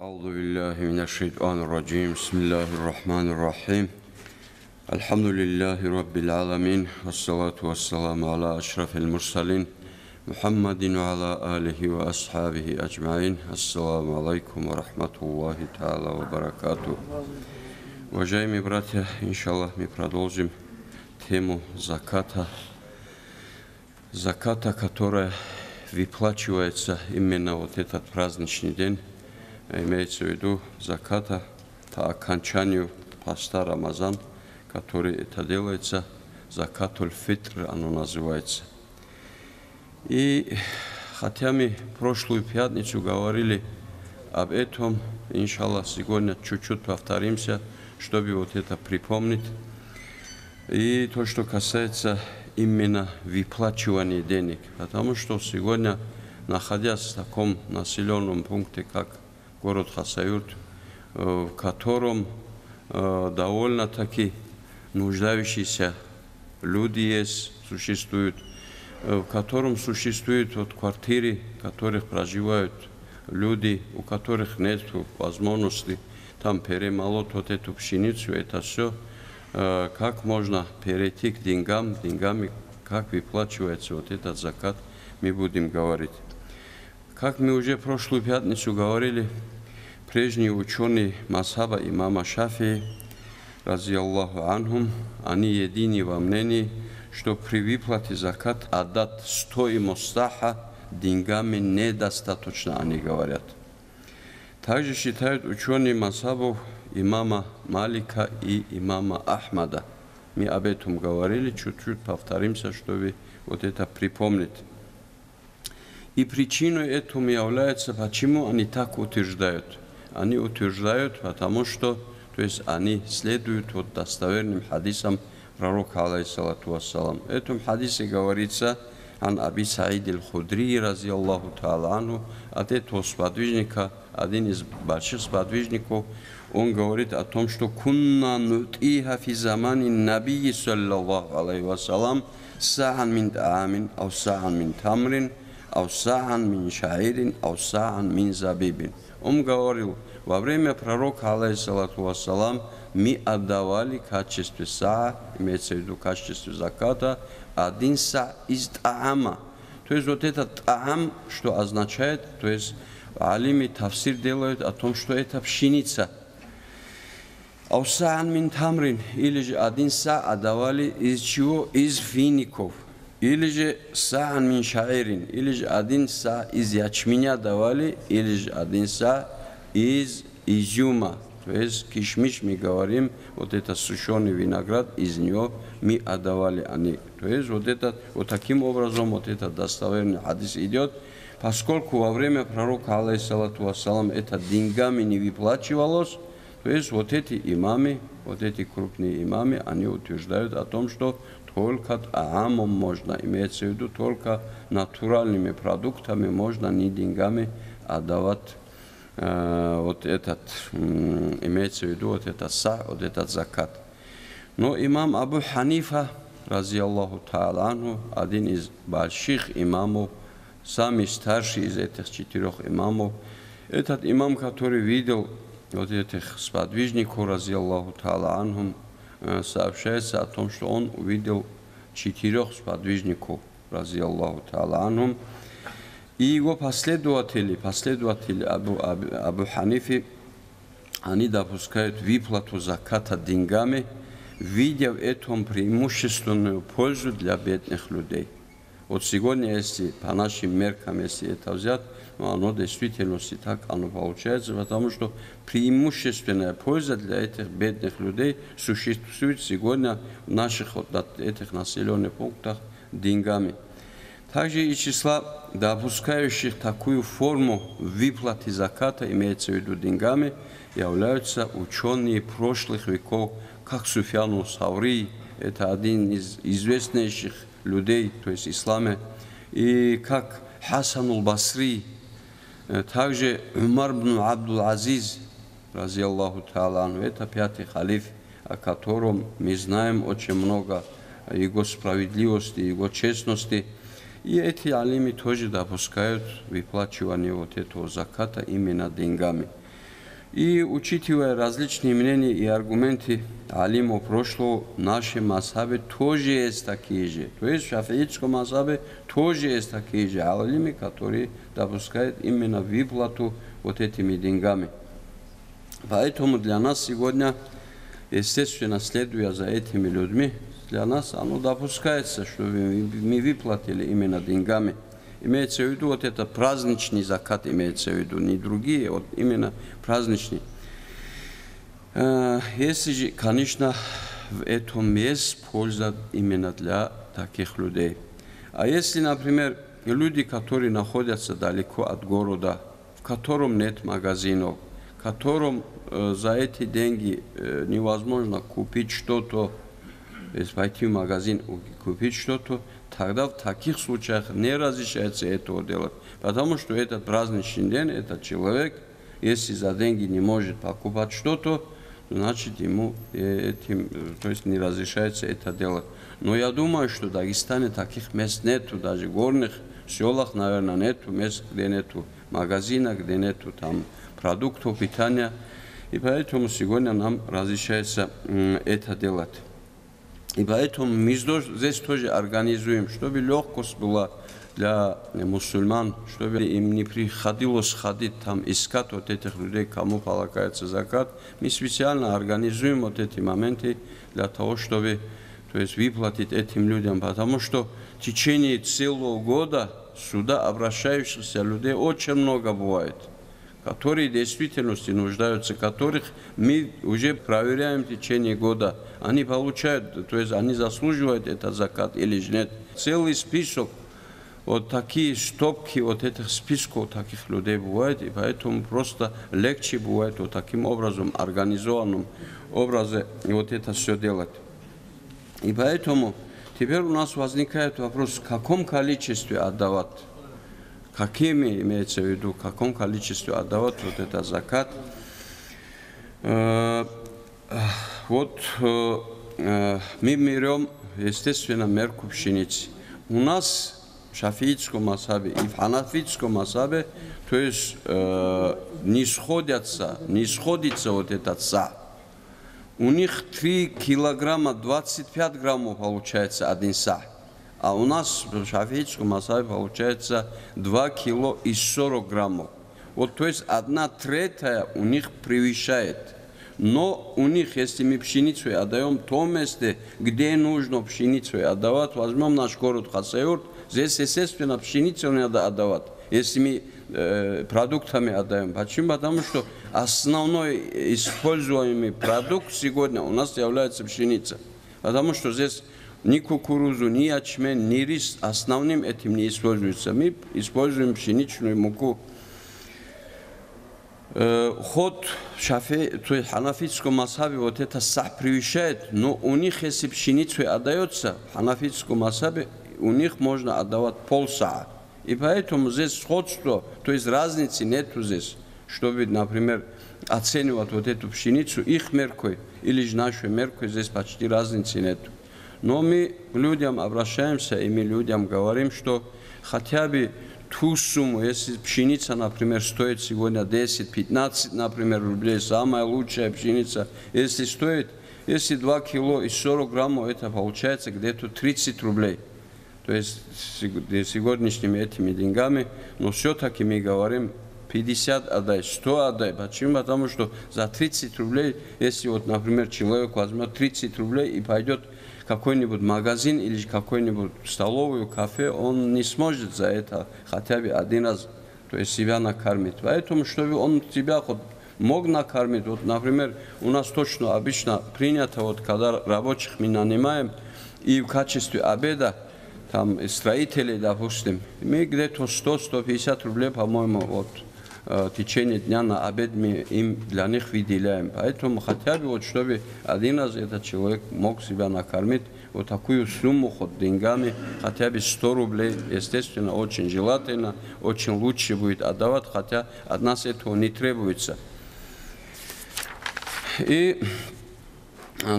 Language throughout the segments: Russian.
أعوذ بالله من الشيطان الرجيم بسم الله الرحمن الرحيم الحمد لله رب العالمين والصلاة والسلام على أشرف المرسلين محمد وعلى آله وأصحابه أجمعين السلام عليكم ورحمة الله تعالى وبركاته. Уважаемые братья, иншаллах, мы продолжим тему заката, которая выплачивается именно вот этот праздничный день. Имеется в виду заката по окончанию поста Рамазан, который это делается, закатуль фитр, оно называется. И хотя мы прошлую пятницу говорили об этом, иншаллах, сегодня чуть-чуть повторимся, чтобы вот это припомнить. И то, что касается именно выплачивания денег, потому что сегодня, находясь в таком населенном пункте, как город Хасавюрт, в котором довольно-таки нуждающиеся люди существуют, в котором существуют вот квартиры, в которых проживают люди, у которых нет возможности там перемолоть вот эту пшеницу, это все, как можно перейти к деньгами, как выплачивается вот этот закат, мы будем говорить. Как мы уже в прошлую пятницу говорили, прежние ученые мазхаба имама Шафии, разиаллаху анхум, они едины во мнении, что при выплате закат отдать стоимость саха деньгами недостаточно, они говорят. Также считают ученые мазхабов имама Малика и имама Ахмада. Мы об этом говорили, чуть-чуть повторимся, чтобы вот это припомнить. И причиной этому является, почему они так утверждают. Они утверждают, потому что, то есть они следуют вот достоверным хадисам пророка, алейхиссалату вассалам. В этом хадисе говорится, ан Аби Саид аль-Худри, разиаллаху та'ала анху, от этого сподвижника, один из больших сподвижников, он говорит о том, что кунна нутиха фи замани набии саллаллаху алейхи вассалам са'ан мин та'амин, ау са'ан мин тамрин, ау са'ан мин шаирин, ау са'ан мин забибин. Он говорил, во время пророка, алейхиссалату вассалам, мы отдавали в качестве са, имеется в виду в качестве заката, один са из таама. То есть вот этот таам, что означает, то есть алимы тафсир делают о том, что это пшеница. Ау са'ан мин тамрин, или же один са отдавали из чего? Из фиников. Или же са'ан мин шаирин, или же один са из ячменя давали, или же один са из изюма. То есть кишмиш мы говорим, вот это сушеный виноград, из него мы отдавали они. То есть вот таким образом вот этот достоверный хадис идет, поскольку во время пророка, алейхиссалату вассалам, это деньгами не выплачивалось, то есть вот эти имамы, вот эти крупные имамы, они утверждают о том, что только таамом можно, имеется в виду только натуральными продуктами можно, не деньгами отдавать вот этот, имеется в виду вот этот вот этот закат. Но имам Абу Ханифа, разиаллаху та'ала анху, один из больших имамов, самый старший из этих четырех имамов, этот имам, который видел вот этих сподвижников, разиаллаху та'ала анхум, сообщается о том, что он увидел четырех сподвижников, разиаллаху та'ала анхум, и его последователи Абу Ханифи, они допускают выплату заката деньгами, видя в этом преимущественную пользу для бедных людей. Вот сегодня, если по нашим меркам, если это взять, оно в действительности так оно получается, потому что преимущественная польза для этих бедных людей существует сегодня в наших вот этих населенных пунктах деньгами. Также из числа допускающих такую форму выплаты заката, имеется в виду деньгами, являются ученые прошлых веков, как Суфьян ас-Саври, это один из известнейших людей, то есть исламе, и как Хасан аль-Басри, также Умар ибн Абдул-Азиз, разиаллаху та'ала анху, это пятый халиф, о котором мы знаем очень много его справедливости, его честности. И эти алимы тоже допускают выплачивание вот этого заката именно деньгами. И учитывая различные мнения и аргументы алимов прошлого, в нашем мазхабе тоже есть такие же. То есть в шафиитском мазхабе тоже есть такие же алимы, которые допускают именно выплату вот этими деньгами. Поэтому для нас сегодня, естественно, следуя за этими людьми, для нас оно допускается, что мы выплатили именно деньгами. Имеется в виду вот это праздничный закат, имеется в виду, не другие, вот именно праздничный. Если же, конечно, в этом есть польза именно для таких людей. А если, например, люди, которые находятся далеко от города, в котором нет магазинов, в котором за эти деньги невозможно купить что-то, пойти в магазин и купить что-то, тогда в таких случаях не разрешается этого делать. Потому что этот праздничный день, этот человек, если за деньги не может покупать что-то, значит ему этим, то есть не разрешается это делать. Но я думаю, что в Дагестане таких мест нету, даже в горных селах, наверное, нету мест, где нету магазина, где нету там продуктов питания. И поэтому сегодня нам разрешается это делать. И поэтому мы здесь тоже организуем, чтобы легкость была для мусульман, чтобы им не приходилось ходить там искать вот этих людей, кому полагается закат. Мы специально организуем вот эти моменты для того, чтобы, то есть, выплатить этим людям, потому что в течение целого года сюда обращающихся людей очень много бывает, которые в действительности нуждаются, которых мы уже проверяем в течение года. Они получают, то есть они заслуживают этот закат или же нет. Целый список, вот такие стопки вот этих списков таких людей бывает, и поэтому просто легче бывает вот таким образом, организованным образом вот это все делать. И поэтому теперь у нас возникает вопрос, в каком количестве отдавать. Какими, имеется в виду, в каком количестве отдавать вот этот закат. Вот мы берем, естественно, мерку пшеницы. У нас в шафиитском мазхабе и в ханафитском мазхабе, то есть не сходится вот этот са. У них 3 килограмма 25 граммов получается один са. А у нас в шафиитском мазхабе получается 2 кило и 40 граммов. Вот, то есть 1/3 у них превышает. Но у них, если мы пшеницу отдаем в том месте, где нужно пшеницу отдавать, возьмем наш город Хасавюрт, здесь, естественно, пшеницу надо отдавать, если мы продуктами отдаем. Почему? Потому что основной используемый продукт сегодня у нас является пшеница. Потому что здесь ни кукурузу, ни ячмень, ни рис основным этим не используется. Мы используем пшеничную муку. Ход то есть ханафитском мазхабе вот это са превышает, но у них, если пшеницу отдается, в ханафитском мазхабе у них можно отдавать полса. И поэтому здесь сходство, то есть разницы нету здесь, чтобы, например, оценивать вот эту пшеницу их меркой или же нашу меркой, здесь почти разницы нету. Но мы к людям обращаемся, и мы людям говорим, что хотя бы ту сумму, если пшеница, например, стоит сегодня 10-15, например, рублей, самая лучшая пшеница, если стоит, если 2 кило и 40 граммов, это получается где-то 30 рублей. То есть сегодняшними этими деньгами, но все-таки мы говорим 50 отдай, 100 отдай. Почему? Потому что за 30 рублей, если вот, например, человек возьмет 30 рублей и пойдет какой-нибудь магазин или какой-нибудь столовую, кафе, он не сможет за это хотя бы один раз, то есть себя накормить. Поэтому, чтобы он тебя хоть мог накормить, вот, например, у нас точно обычно принято, вот, когда рабочих мы нанимаем, и в качестве обеда, там, строителей, допустим, мы где-то 100-150 рублей, по-моему, вот, в течение дня на обед мы им для них выделяем. Поэтому хотя бы, вот, чтобы один раз этот человек мог себя накормить, вот такую сумму, хоть деньгами, хотя бы 100 рублей, естественно, очень желательно, очень лучше будет отдавать, хотя от нас этого не требуется. И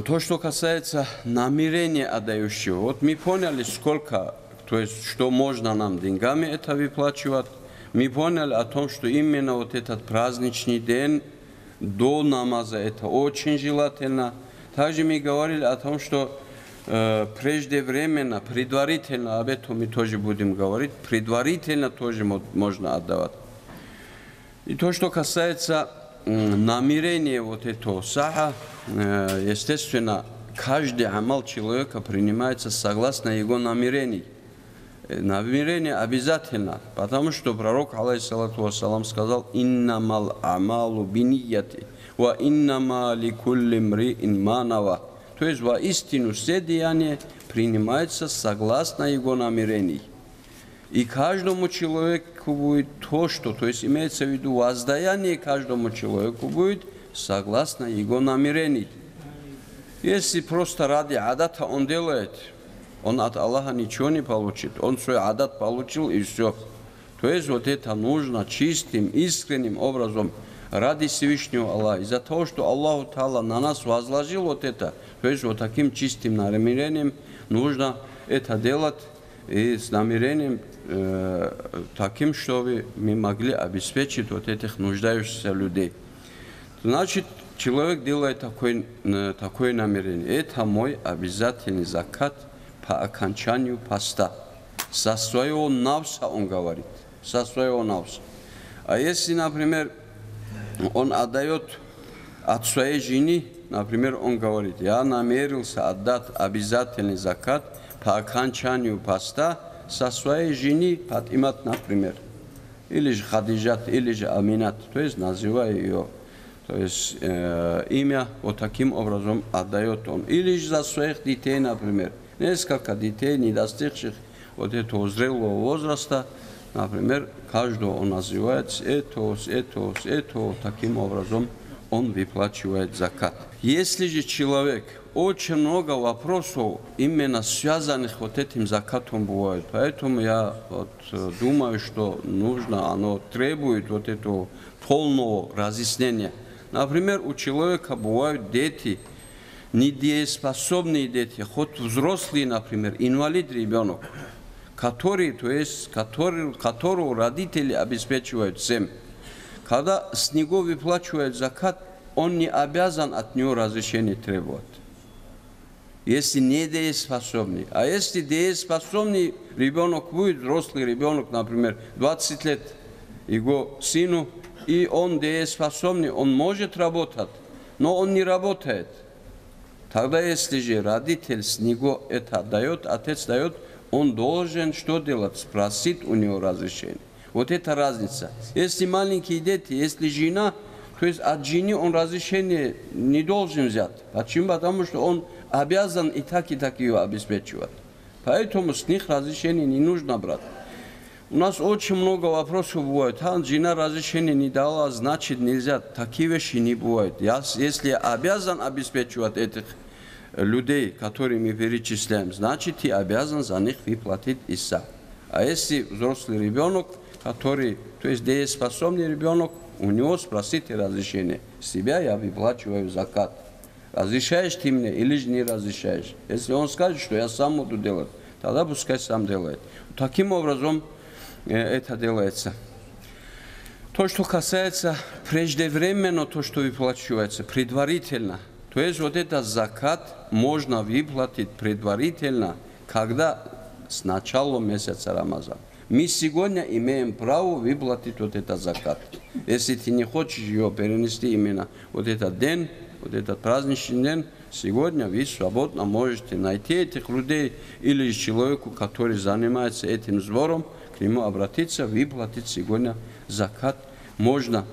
то, что касается намерения отдающего, вот мы поняли, сколько, то есть, что можно нам деньгами это выплачивать. Мы поняли о том, что именно вот этот праздничный день до намаза, это очень желательно. Также мы говорили о том, что преждевременно, предварительно, об этом мы тоже будем говорить, предварительно тоже можно отдавать. И то, что касается намерения вот этого саха, естественно, каждый амал человека принимается согласно его намерению. Намерение обязательно, потому что пророк, алейхиссалату вассалам, сказал: «Иннамал амалу бинияти, ва иннама ликулли мриин ма нава». То есть воистину все деяния принимаются согласно его намерению. И каждому человеку будет то, что, то есть имеется в виду воздаяние каждому человеку будет согласно его намерению. Если просто ради адата он делает, он от Аллаха ничего не получит. Он свой адат получил и все. То есть вот это нужно чистым, искренним образом ради Всевышнего Аллаха. Из-за того, что Аллаху Та'ала на нас возложил вот это, то есть вот таким чистым намерением нужно это делать и с намерением таким, чтобы мы могли обеспечить вот этих нуждающихся людей. Значит, человек делает такое намерение. Это мой обязательный закат по окончанию поста. Со своего навса он говорит. Со своего навса. А если, например, он отдает от своей жены, например, он говорит: я намерился отдать обязательный закат по окончанию поста со своей жены Фатимат, например, или же Хадиджат, или же Аминат, то есть называя ее, то есть имя, вот таким образом отдает он. Или же за своих детей, например, несколько детей, не достигших вот этого зрелого возраста, например, каждого он называет с этого, таким образом он выплачивает закат. Если же человек, очень много вопросов именно связанных вот этим закатом бывает, поэтому я вот думаю, что нужно, оно требует вот этого полного разъяснения. Например, у человека бывают дети, недееспособные дети, хоть взрослый, например, инвалид ребенок, которого родители обеспечивают всем. Когда с него выплачивают закат, он не обязан от него разрешения требовать. Если не дееспособный. А если дееспособный ребенок будет, взрослый ребенок, например, 20 лет, его сыну, и он дееспособный, он может работать, но он не работает. Тогда, если же родитель с него это дает, отец дает, он должен что делать? Спросить у него разрешение. Вот это разница. Если маленькие дети, если жена, то есть от жены он разрешение не должен взять. Почему? Потому что он обязан и так ее обеспечивать. Поэтому с них разрешение не нужно брать. У нас очень много вопросов бывает. Жена разрешение не дала, значит нельзя. Такие вещи не бывают. Если я обязан обеспечивать этих людей, которые мы перечисляем, значит ты обязан за них выплатить и сам. А если взрослый ребенок, который, то есть дееспособный ребенок, у него спросите разрешение. Себя я выплачиваю закат. Разрешаешь ты мне или же не разрешаешь? Если он скажет, что я сам буду делать, тогда пускай сам делает. Таким образом это делается. То, что касается преждевременно, то, что выплачивается предварительно, то есть вот этот закат можно выплатить предварительно, когда с начала месяца Рамазан. Мы сегодня имеем право выплатить вот этот закат. Если ты не хочешь его перенести именно вот этот день, вот этот праздничный день, сегодня вы свободно можете найти этих людей или человеку, который занимается этим сбором, к нему обратиться, выплатить сегодня закат можно.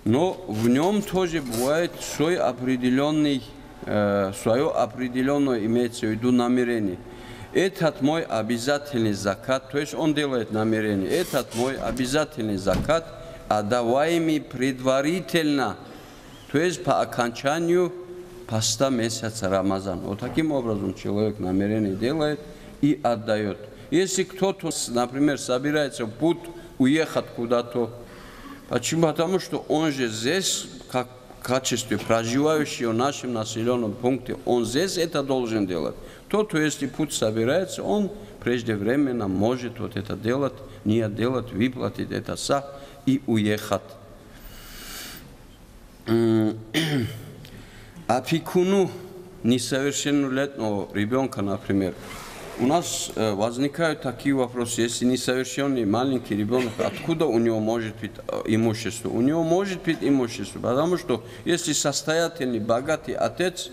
Но в нем тоже бывает свое определенное, имеется в виду намерение. Этот мой обязательный закат, то есть он делает намерение, этот мой обязательный закат, отдаваемый предварительно, то есть по окончанию поста месяца Рамазан. Вот таким образом человек намерение делает и отдает. Если кто-то, например, собирается в путь уехать куда-то, почему? Потому что он же здесь, как в качестве проживающего в нашем населенном пункте, он здесь это должен делать. Тот, если путь собирается, он преждевременно может вот это делать, не делать, выплатить это и уехать. опекуну несовершеннолетнего ребенка, например, у нас возникают такие вопросы, если несовершенный маленький ребенок, откуда у него может быть имущество? У него может быть имущество, потому что если состоятельный, богатый отец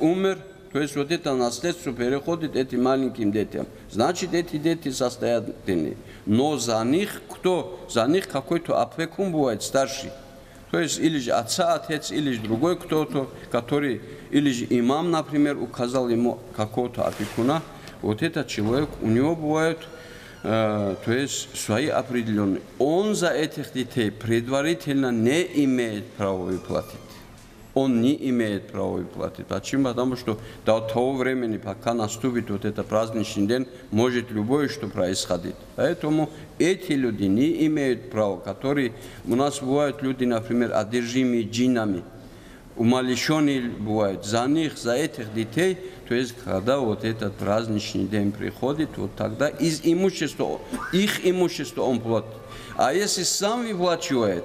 умер, то есть вот это наследство переходит этим маленьким детям. Значит, эти дети состоятельные. Но за них какой-то опекун бывает старший. То есть или же отец, или же другой кто-то, который, или же имам, например, указал ему какого-то опекуна. Вот этот человек, у него бывают, то есть свои определенные. Он за этих детей предварительно не имеет права выплатить. Он не имеет права выплатить. Почему? Потому что до того времени, пока наступит вот этот праздничный день, может любое что происходить. Поэтому эти люди не имеют права, которые у нас бывают люди, например, одержимые джиннами, умалишенные бывают. За них, за этих детей, то есть когда вот этот праздничный день приходит, вот тогда из имущества, их имущества он платит. А если сам выплачивает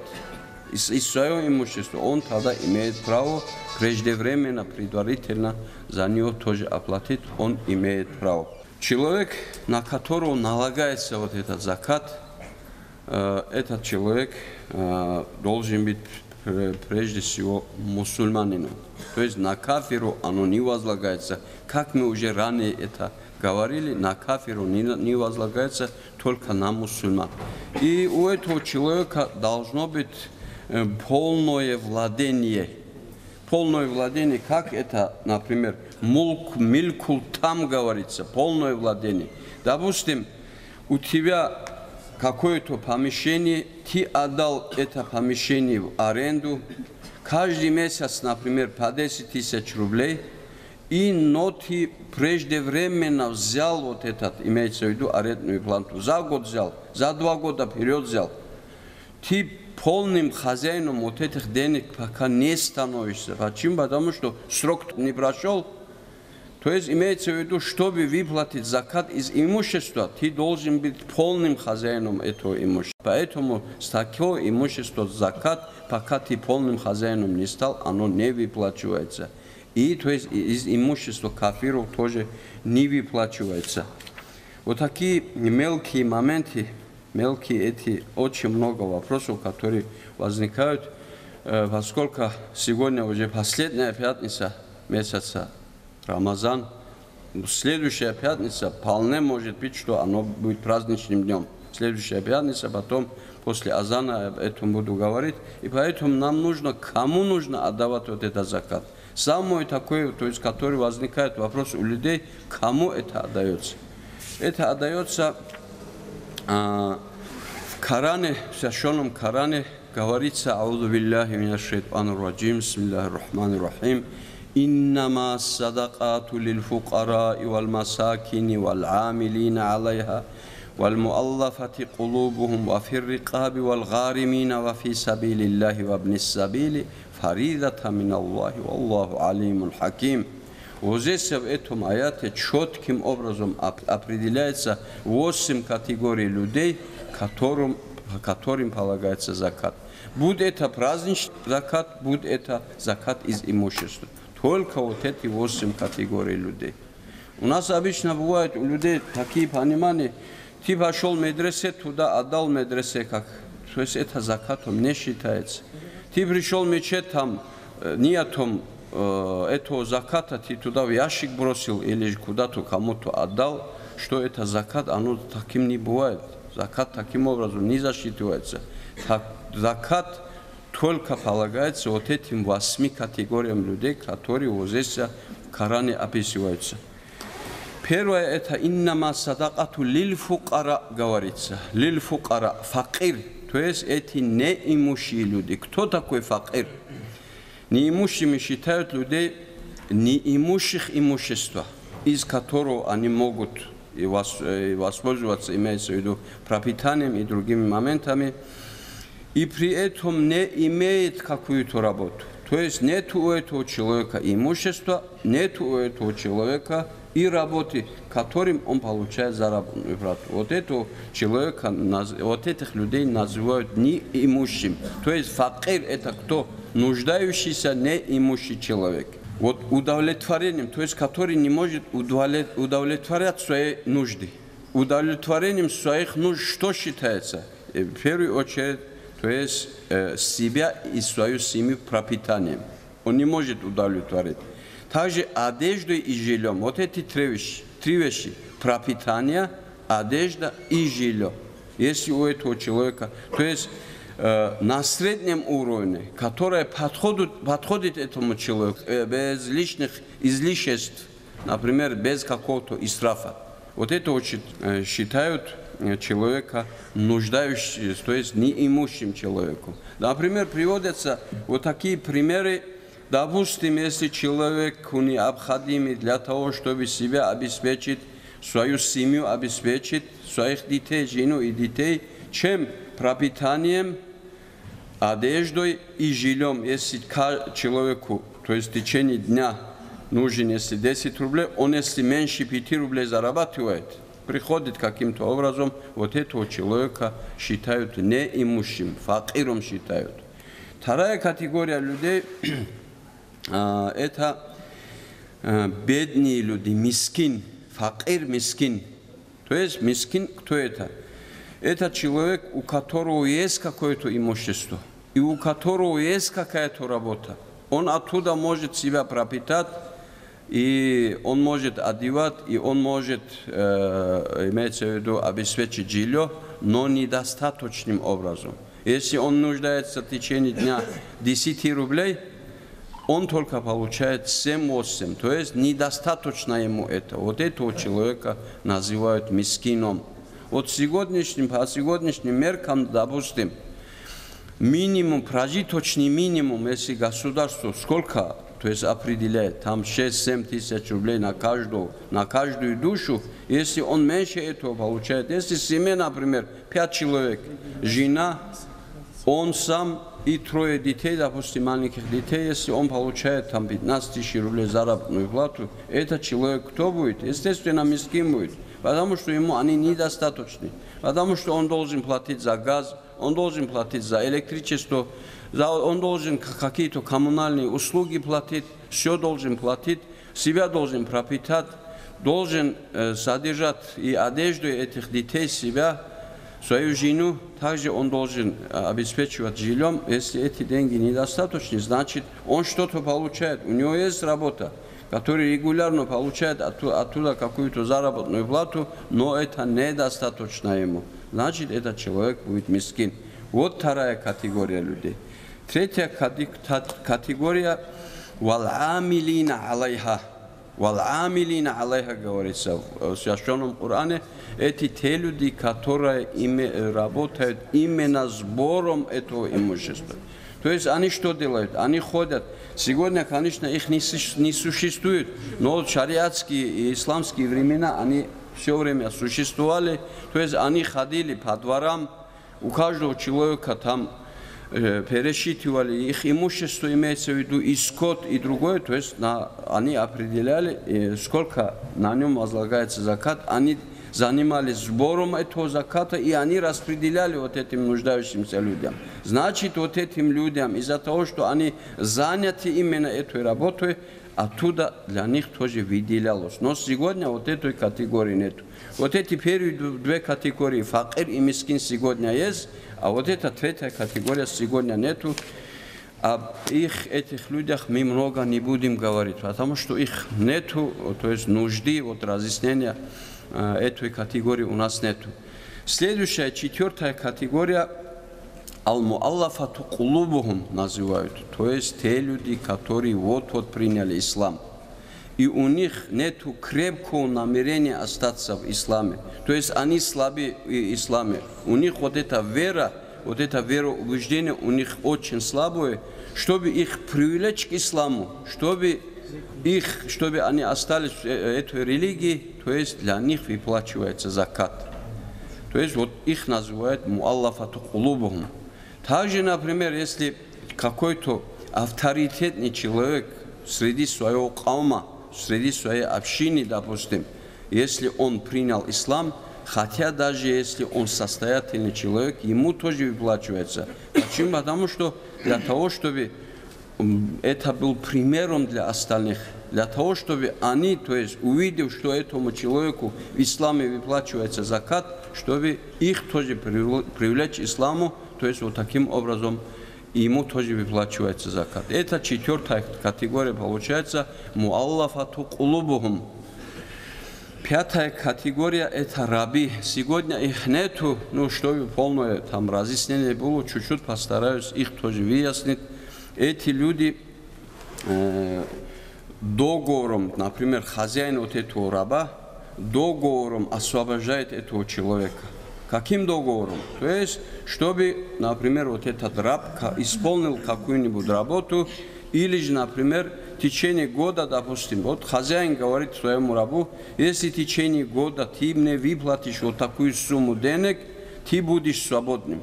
из своего имущества, он тогда имеет право преждевременно, предварительно за него тоже оплатить, он имеет право. Человек, на которого налагается вот этот закат, этот человек должен быть прежде всего мусульманином. То есть на кафиру оно не возлагается. Как мы уже ранее это говорили, на кафиру не возлагается, только на мусульман. И у этого человека должно быть полное владение. Полное владение, как это, например, милкул там говорится, полное владение. Допустим, у тебя какое-то помещение, ты отдал это помещение в аренду, каждый месяц, например, по 10 тысяч рублей, но ты преждевременно взял вот этот, имеется в виду арендную плату, за год взял, за 2 года вперед взял. Ты полным хозяином вот этих денег пока не становишься. Почему? Потому что срок не прошел. То есть имеется в виду, чтобы выплатить закат из имущества, ты должен быть полным хозяином этого имущества. Поэтому с такого имущества закат, пока ты полным хозяином не стал, оно не выплачивается. И то есть из имущества кафиров тоже не выплачивается. Вот такие мелкие моменты, мелкие эти, очень много вопросов, которые возникают, поскольку сегодня уже последняя пятница месяца Рамазан, следующая пятница вполне может быть, что оно будет праздничным днем. Следующая пятница, потом после азана об этом буду говорить. И поэтому нам нужно, кому нужно отдавать вот этот закат. Самое такое, то есть, который возникает вопрос у людей, кому это отдается. Это отдается в Коране, в священном Коране говорится: «Аузу биллахи минаш шайтанир раджим, бисмиллахир рахманир рахим, иннама садакату лил фукараи вал масакини вал амилина алейха вал муаллафати кулубухум ва фир рикаби вал гаримина ва фи сабилиллахи ва бнис сабили фаридата миналлахи валлаху алимун хаким». Вот здесь в этом аяте четким образом определяется 8 категорий людей, которым полагается закат. Будь это праздничный закат, будь это закат из имущества. Только вот эти 8 категорий людей. У нас обычно бывает у людей такие понимания: ты пошел в медресе, туда отдал медресе, как. То есть это закатом не считается. Ты пришел в мечеть, там нетом этого заката, ты туда в ящик бросил или куда-то кому-то отдал, что это закат, оно таким не бывает. Закат таким образом не засчитывается. Закат только полагается вот этим 8 категориям людей, которые вот здесь в Коране описываются. Первое – это «иннама садакату лил фукара» говорится. Лил фукара – факир, то есть эти неимущие люди. Кто такой факир? Неимущими считают людей, неимущих имущества, из которого они могут воспользоваться, имеется в виду пропитанием и другими моментами, и при этом не имеет какую-то работу. То есть нет у этого человека имущества, нет у этого человека и работы, которым он получает заработную плату. Вот этого человека, вот этих людей называют неимущим. То есть факир – это кто? нуждающийся, неимущий человек. Вот удовлетворением, то есть который не может удовлетворять свои нужды. Удовлетворением своих нужд что считается? В первую очередь, то есть себя и свою семью пропитанием. Он не может удовлетворить. Также одеждой и жильем. Вот эти три вещи. Пропитание, одежда и жилье. Если у этого человека, то есть на среднем уровне, которое подходит этому человеку, без лишних излишеств, например, без какого-то исрафа. Вот это очень считают человека нуждающимся, то есть неимущим человеком. Например, приводятся вот такие примеры. Допустим, если человек необходим для того, чтобы себя обеспечить, свою семью обеспечить, своих детей, жену и детей, чем пропитанием, одеждой и жильем. Если человеку, то есть в течение дня нужен, если 10 рублей, он если меньше 5 рублей зарабатывает, приходит каким-то образом, вот этого человека считают неимущим, факиром считают. Вторая категория людей это бедные люди, мискин, факир, мискин. То есть мискин, кто это? Это человек, у которого есть какое-то имущество, и у которого есть какая-то работа. Он оттуда может себя пропитать, и он может одевать, и он может, имеется в виду, обеспечить жилье, но недостаточным образом. Если он нуждается в течение дня 10 рублей, он только получает 7-8, то есть недостаточно ему это. Вот этого человека называют мискином. Вот по сегодняшним меркам, допустим, минимум, прожиточный минимум, если государство сколько, то есть определяет, там 6-7 тысяч рублей на каждую душу, если он меньше этого получает, если в семье, например, 5 человек, жена, он сам и 3 детей, допустим, маленьких детей, если он получает там 15 тысяч рублей заработную плату, этот человек кто будет? Естественно, мискин будет, потому что ему они недостаточны, потому что он должен платить за газ, он должен платить за электричество, он должен какие-то коммунальные услуги платить, все должен платить, себя должен пропитать, должен содержать и одежду этих детей, себя, свою жену, также он должен обеспечивать жильем. Если эти деньги недостаточны, значит он что-то получает. У него есть работа, которая регулярно получает оттуда какую-то заработную плату, но это недостаточно ему. Значит, этот человек будет мискин. Вот вторая категория людей. Третья категория «Вал-амилина алейха». «Вал-амилина алейха» говорится в Священном Коране. Это те люди, которые работают именно сбором этого имущества. То есть они что делают? Они ходят. Сегодня, конечно, их не существует, но шариатские и исламские времена они все время существовали. То есть они ходили по дворам, у каждого человека там пересчитывали их имущество, имеется в виду и скот, и другое, то есть они определяли, сколько на нем возлагается закат, они занимались сбором этого заката, и они распределяли вот этим нуждающимся людям. Значит, вот этим людям, из-за того, что они заняты именно этой работой, оттуда для них тоже выделялось. Но сегодня вот этой категории нет. Вот эти первые две категории, факир и мискин, сегодня есть, а вот эта третья категория сегодня нету. Об этих людях мы много не будем говорить, потому что их нету, то есть нужды, вот разъяснения этой категории у нас нету. Следующая, четвертая категория, ал-муаллафату кулубухум называют, то есть те люди, которые вот-вот приняли ислам. И у них нет крепкого намерения остаться в исламе. То есть они слабы в исламе. У них вот эта вера, вот это вероубеждение у них очень слабое, чтобы их привлечь к исламу, чтобы они остались в этой религии, то есть для них выплачивается закат. То есть вот их называют муаллафату кулубухум. Также, например, если какой-то авторитетный человек среди своего каума, среди своей общины, допустим, если он принял ислам, хотя даже если он состоятельный человек, ему тоже выплачивается. Почему? Потому что для того, чтобы это был примером для остальных. Для того, чтобы они, то есть увидев, что этому человеку в исламе выплачивается закат, чтобы их тоже привлечь к исламу, то есть вот таким образом ему тоже выплачивается закат. Это четвертая категория получается муаллафату кулубухум. Пятая категория это раби. Сегодня их нету, ну чтобы полное там разъяснение было, чуть-чуть постараюсь их тоже выяснить. Эти люди договором, например, хозяин вот этого раба, договором освобождает этого человека. Каким договором? То есть, чтобы, например, вот этот раб исполнил какую-нибудь работу, или же, например, в течение года, допустим, вот хозяин говорит своему рабу, если в течение года ты мне выплатишь вот такую сумму денег, ты будешь свободным.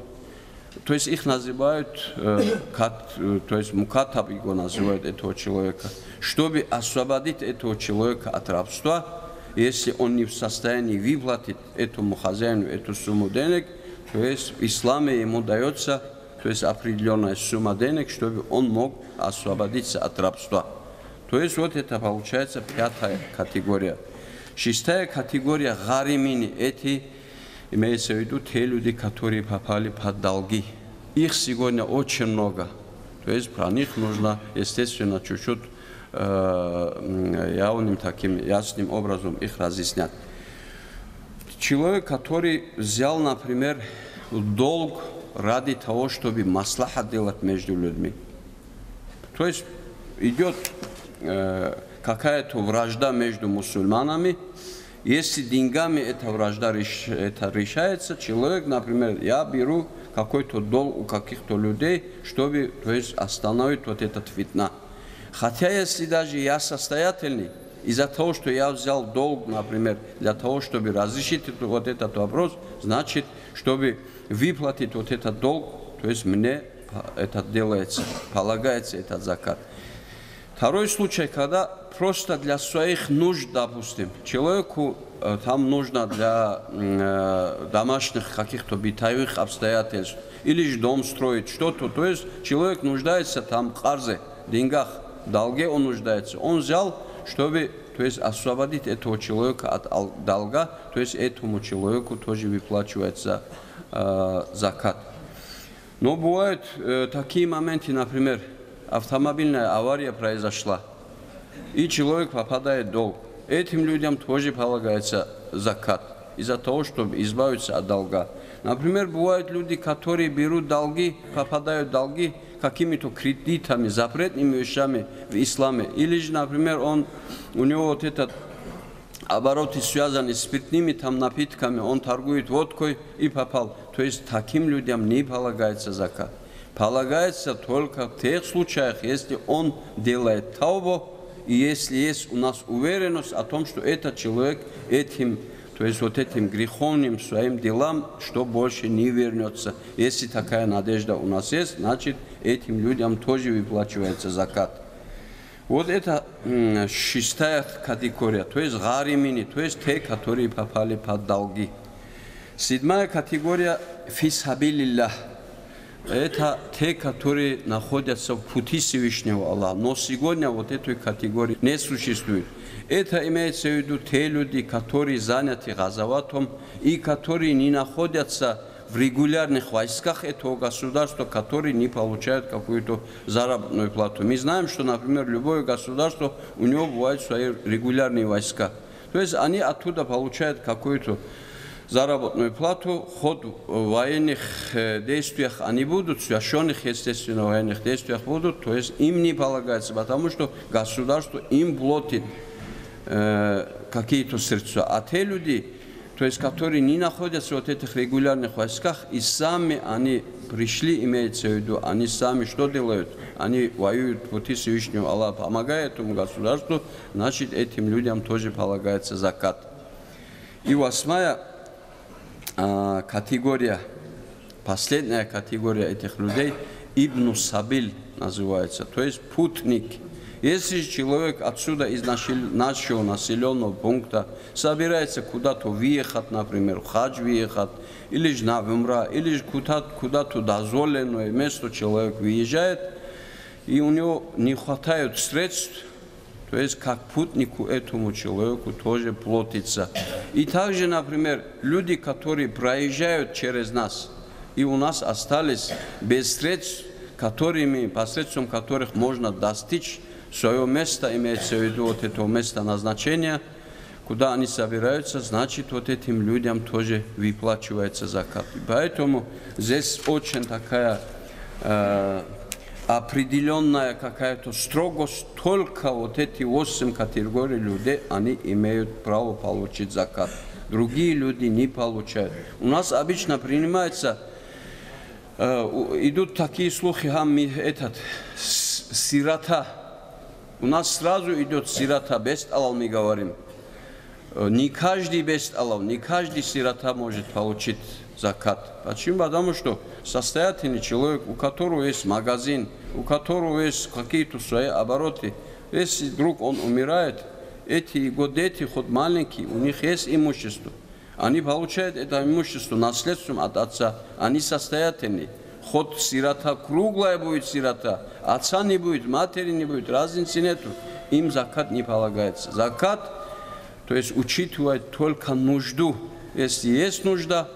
То есть их называют, то есть мукатаб его называют этого человека. Чтобы освободить этого человека от рабства, если он не в состоянии выплатить этому хозяину эту сумму денег, то есть в исламе ему дается, то есть определенная сумма денег, чтобы он мог освободиться от рабства. То есть вот это получается пятая категория. Шестая категория гаримини, эти имеется в виду те люди, которые попали под долги. Их сегодня очень много. То есть про них нужно, естественно, чуть-чуть явным таким ясным образом их разъяснять. Человек, который взял, например, долг ради того, чтобы маслаха делать между людьми. То есть идет какая-то вражда между мусульманами. Если деньгами эта вражда решается, человек, например, я беру какой-то долг у каких-то людей, чтобы, то есть, остановить вот этот фитна. Хотя если даже я состоятельный, из-за того, что я взял долг, например, для того, чтобы разрешить вот этот вопрос, значит, чтобы выплатить вот этот долг, то есть мне это делается, полагается этот закат. Второй случай, когда просто для своих нужд, допустим, человеку там нужно для домашних каких-то бытовых обстоятельств, или же дом строить, что-то, то есть человек нуждается там в карзе, деньгах, в долге он нуждается. Он взял, чтобы, то есть, освободить этого человека от долга, то есть этому человеку тоже выплачивается закат. Но бывают такие моменты, например, автомобильная авария произошла, и человек попадает в долг. Этим людям тоже полагается закат, из-за того, чтобы избавиться от долга. Например, бывают люди, которые берут долги, попадают в долги какими-то кредитами, запретными вещами в исламе. Или же, например, у него вот этот обороты связаны с спиртными там напитками, он торгует водкой и попал. То есть таким людям не полагается закат. Полагается только в тех случаях, если он делает таубу, и если есть у нас уверенность о том, что этот человек этим, то есть вот этим греховным своим делам, что больше не вернется. Если такая надежда у нас есть, значит этим людям тоже выплачивается закат. Вот это шестая категория, то есть гаримини, то есть те, которые попали под долги. Седьмая категория фисабилиллах. Это те, которые находятся в пути Всевышнего Аллаха. Но сегодня вот этой категории не существует. Это имеется в виду те люди, которые заняты газаватом и которые не находятся в регулярных войсках этого государства, которые не получают какую-то заработную плату. Мы знаем, что, например, любое государство, у него бывают свои регулярные войска. То есть они оттуда получают какую-то заработную плату, ход в военных действиях они будут, священных, естественно, военных действиях будут, то есть им не полагается, потому что государство им платит какие-то средства. А те люди, то есть которые не находятся в вот этих регулярных войсках, и сами они пришли, имеется в виду, они сами что делают? Они воюют против Всевышнего Аллаха, помогая этому государству, значит этим людям тоже полагается закат. И восьмая категория, последняя категория этих людей, ибн сабиль называется, то есть путник. Если человек отсюда из нашего населенного пункта собирается куда-то въехать, например, в хадж въехать, или же на умра, или же куда-то дозволенное место человек выезжает, и у него не хватает средств, то есть как путнику этому человеку тоже платится. И также, например, люди, которые проезжают через нас, и у нас остались без средств, посредством которых можно достичь свое место, имеется в виду вот это место назначения, куда они собираются, значит, вот этим людям тоже выплачивается закат. И поэтому здесь очень такая определенная какая-то строгость, только вот эти 8 категорий людей, они имеют право получить закат. Другие люди не получают. У нас обычно принимается, идут такие слухи, сирота. У нас сразу идет сирота, бест алал мы говорим. Не каждый бест алал, не каждый сирота может получить закат. Почему? Потому что состоятельный человек, у которого есть магазин, у которого есть какие-то свои обороты, если вдруг он умирает, эти дети, хоть маленькие, у них есть имущество. Они получают это имущество наследством от отца, они состоятельные. Хоть сирота, круглая будет сирота, отца не будет, матери не будет, разницы нету. Им закат не полагается. Закат, то есть учитывает только нужду. Если есть нужда,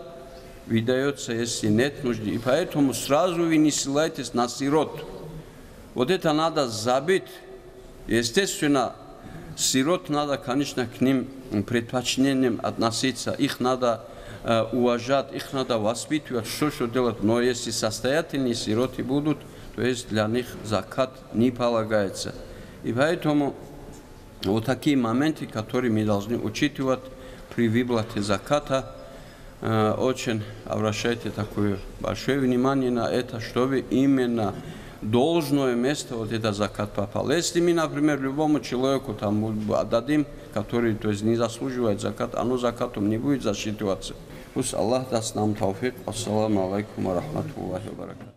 выдается, если нет нужды. И поэтому сразу вы не ссылаетесь на сирот. Вот это надо забыть. Естественно, сирот надо, конечно, к ним предпочтением относиться. Их надо уважать, их надо воспитывать, что делать. Но если состоятельные сироты будут, то есть для них закат не полагается. И поэтому вот такие моменты, которые мы должны учитывать при выплате заката, очень обращайте такое большое внимание на это, чтобы именно должное место вот это закат попал. Если мы, например, любому человеку там отдадим, который, то есть, не заслуживает закат, оно закатом не будет засчитываться. Пусть Аллах даст нам тауфик. Ассаламу алейкум ва рахматуллахи ва баракатуху.